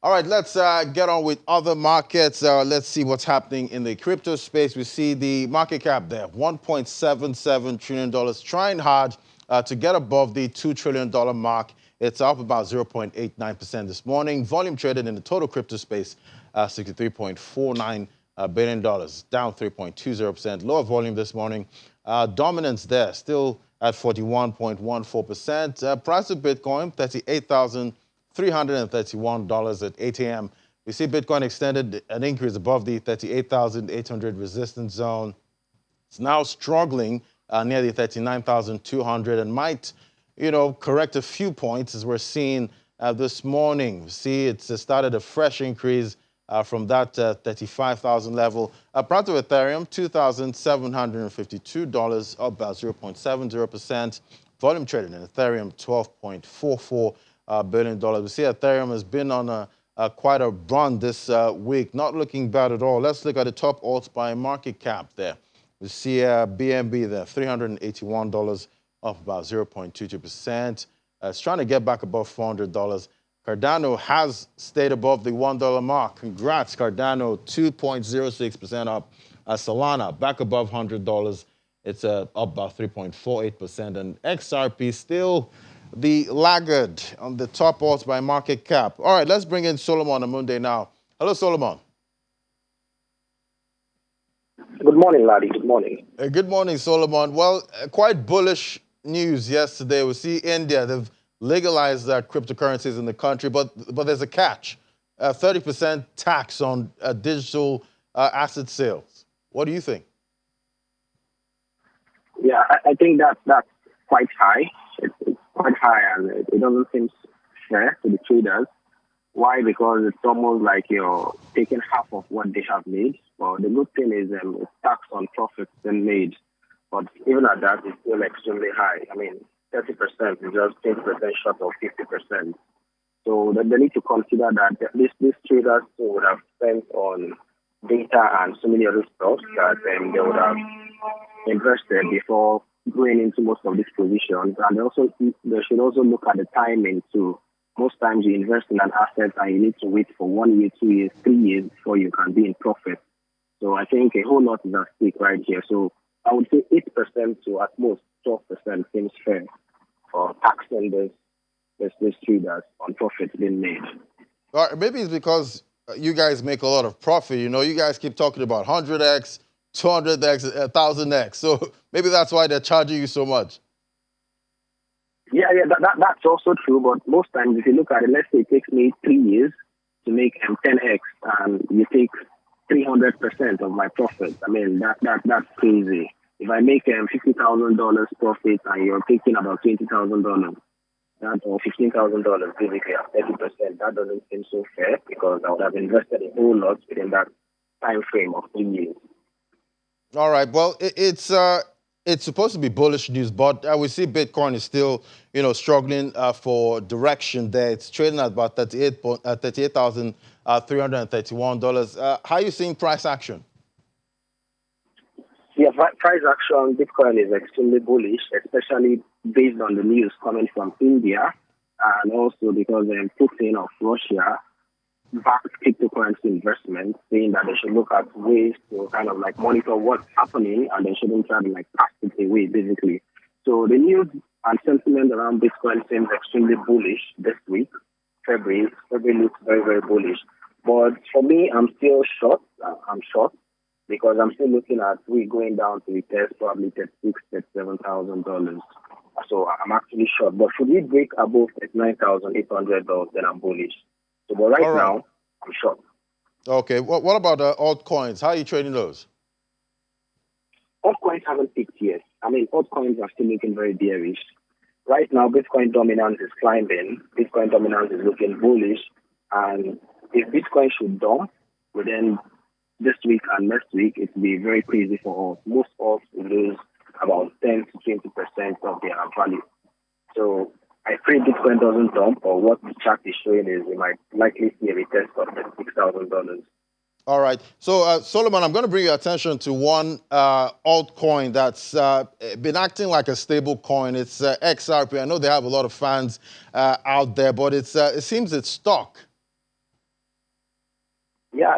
All right, let's get on with other markets. Let's see what's happening in the crypto space. We see the market cap there, $1.77 trillion, trying hard to get above the $2 trillion mark. It's up about 0.89% this morning. Volume traded in the total crypto space, $63.49 billion, down 3.20%. Lower volume this morning. Dominance there, still at 41.14%. Price of Bitcoin, $38,331 at 8 a.m. We see Bitcoin extended an increase above the 38,800 resistance zone. It's now struggling near the 39,200 and might, correct a few points as we're seeing this morning. We see it's started a fresh increase from that 35,000 level. Price of Ethereum, $2,752, up about 0.70%. Volume traded in Ethereum, $12.44 billion. We see Ethereum has been on quite a run this week, not looking bad at all. Let's look at the top alts by market cap there. We see BNB there, $381, up about 0.22%. It's trying to get back above $400. Cardano has stayed above the $1 mark. Congrats, Cardano, 2.06% up. Solana back above $100. It's up about 3.48%. And XRP still the laggard on the top alts by market cap. All right, let's bring in Solomon Amunde now. Hello, Solomon. Good morning, Larry. Good morning. Good morning, Solomon. Well, quite bullish news yesterday. We see India, they've legalized cryptocurrencies in the country, but there's a catch, 30% tax on digital asset sales. What do you think? Yeah, I think that's quite high. It's quite high, and it doesn't seem fair to the traders. Why? Because it's almost like you're taking half of what they have made. Well, the good thing is it's tax on profits then made. But even at that, it's still extremely high. I mean, 30% is just 10% short of 50%. So they need to consider that these traders would have spent on data and so many other stuff that they would have invested before going into most of these positions. And they should also look at the timing too. Most times you invest in an asset and you need to wait for 1 year, 2 years, 3 years before you can be in profit. So I think a whole lot is at stake right here. So I would say 8% to at most 12% seems fair for taxing these traders on profits being made. All right, maybe it's because you guys make a lot of profit. You guys keep talking about 100x, 200x, 1000x. So maybe that's why they're charging you so much. Yeah, that's also true. But most times, if you look at it, let's say it takes me 3 years to make 10x, and you take 300% of my profit. I mean, that's crazy. If I make $50,000 profit and you're taking about $20,000, or $15,000 basically at 30%, that doesn't seem so fair because I would have invested a whole lot within that time frame of 3 years. All right. Well, it's supposed to be bullish news, but we see Bitcoin is still, struggling for direction there. It's trading at about $38,331. How are you seeing price action? Yeah, price action, Bitcoin is extremely bullish, especially based on the news coming from India, and also because Putin of Russia backed cryptocurrency investment, saying that they should look at ways to kind of like monitor what's happening, and they shouldn't try to pass it away, basically. So the news and sentiment around Bitcoin seems extremely bullish this week. February looks very, very bullish. But for me, I'm still short. I'm short because I'm still looking at we going down to retest probably $37,000. So I'm actually short. But should we break above $9,800, then I'm bullish. So, but right now, I'm short. Okay. What about altcoins? How are you trading those? Altcoins haven't peaked yet. I mean, altcoins are still looking very bearish. Right now, Bitcoin dominance is climbing. Bitcoin dominance is looking bullish. And if Bitcoin should dump within this week and next week, it will be very crazy for us. Most of us will lose about 10 to 20% of their value. So I pray Bitcoin doesn't dump, or what the chart is showing is we might likely see a retest of $6,000. All right. So, Solomon, I'm going to bring your attention to one altcoin that's been acting like a stable coin. It's XRP. I know they have a lot of fans out there, but it seems it's stuck.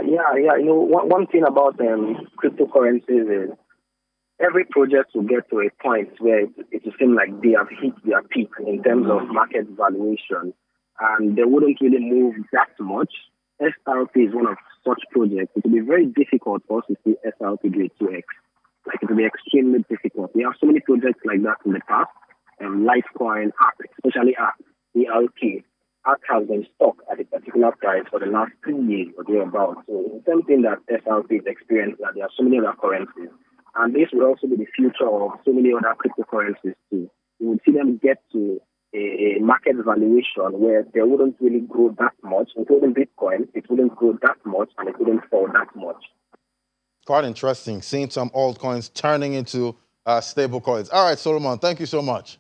Yeah. One thing about cryptocurrencies is every project will get to a point where it will seem like they have hit their peak in terms of market valuation, and they wouldn't really move that much. SRP is one of such projects. It will be very difficult for us to see SRP do a 2x. Like, it will be extremely difficult. We have so many projects like that in the past, Litecoin, ARK, especially ARK, ERK. ARK has been stuck at a particular price for the last 2 years or thereabouts. So it's the same thing that SRP is experiencing, that there are so many other currencies. And this will also be the future of so many other cryptocurrencies too. You would see them get to a market valuation where they wouldn't really grow that much, including Bitcoin. It wouldn't grow that much and it wouldn't fall that much. Quite interesting, seeing some altcoins turning into stable coins. All right, Solomon, thank you so much.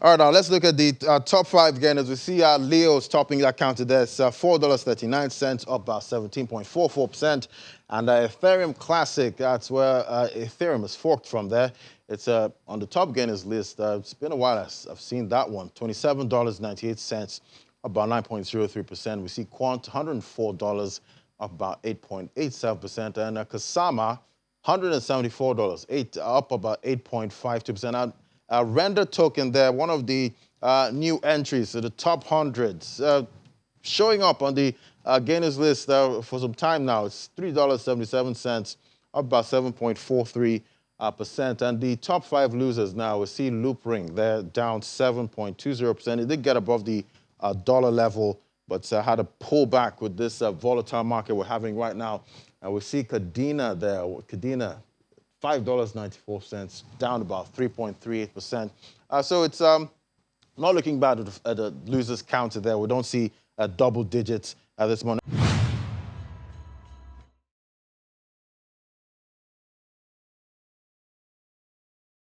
All right, now let's look at the top 5 again. As we see Leo's topping that counter there. It's $4.39, up about 17.44%. And Ethereum Classic, that's where Ethereum is forked from there. It's on the top gainers list. It's been a while I've seen that one. $27.98, about 9.03%. We see Quant, $104, up about 8.87%. And Kasama, $174, up about 8.52%. Render token there, one of the new entries to the top 100s, showing up on the gainers list for some time now. It's $3.77, up about 7.43%. And the top 5 losers now, we see Loopring, they're down 7.20%. It did get above the dollar level, but had a pullback with this volatile market we're having right now. And we see Kadena there, $5.94, down about 3.38%. So it's not looking bad at the losers counter there. We don't see double digits at this moment.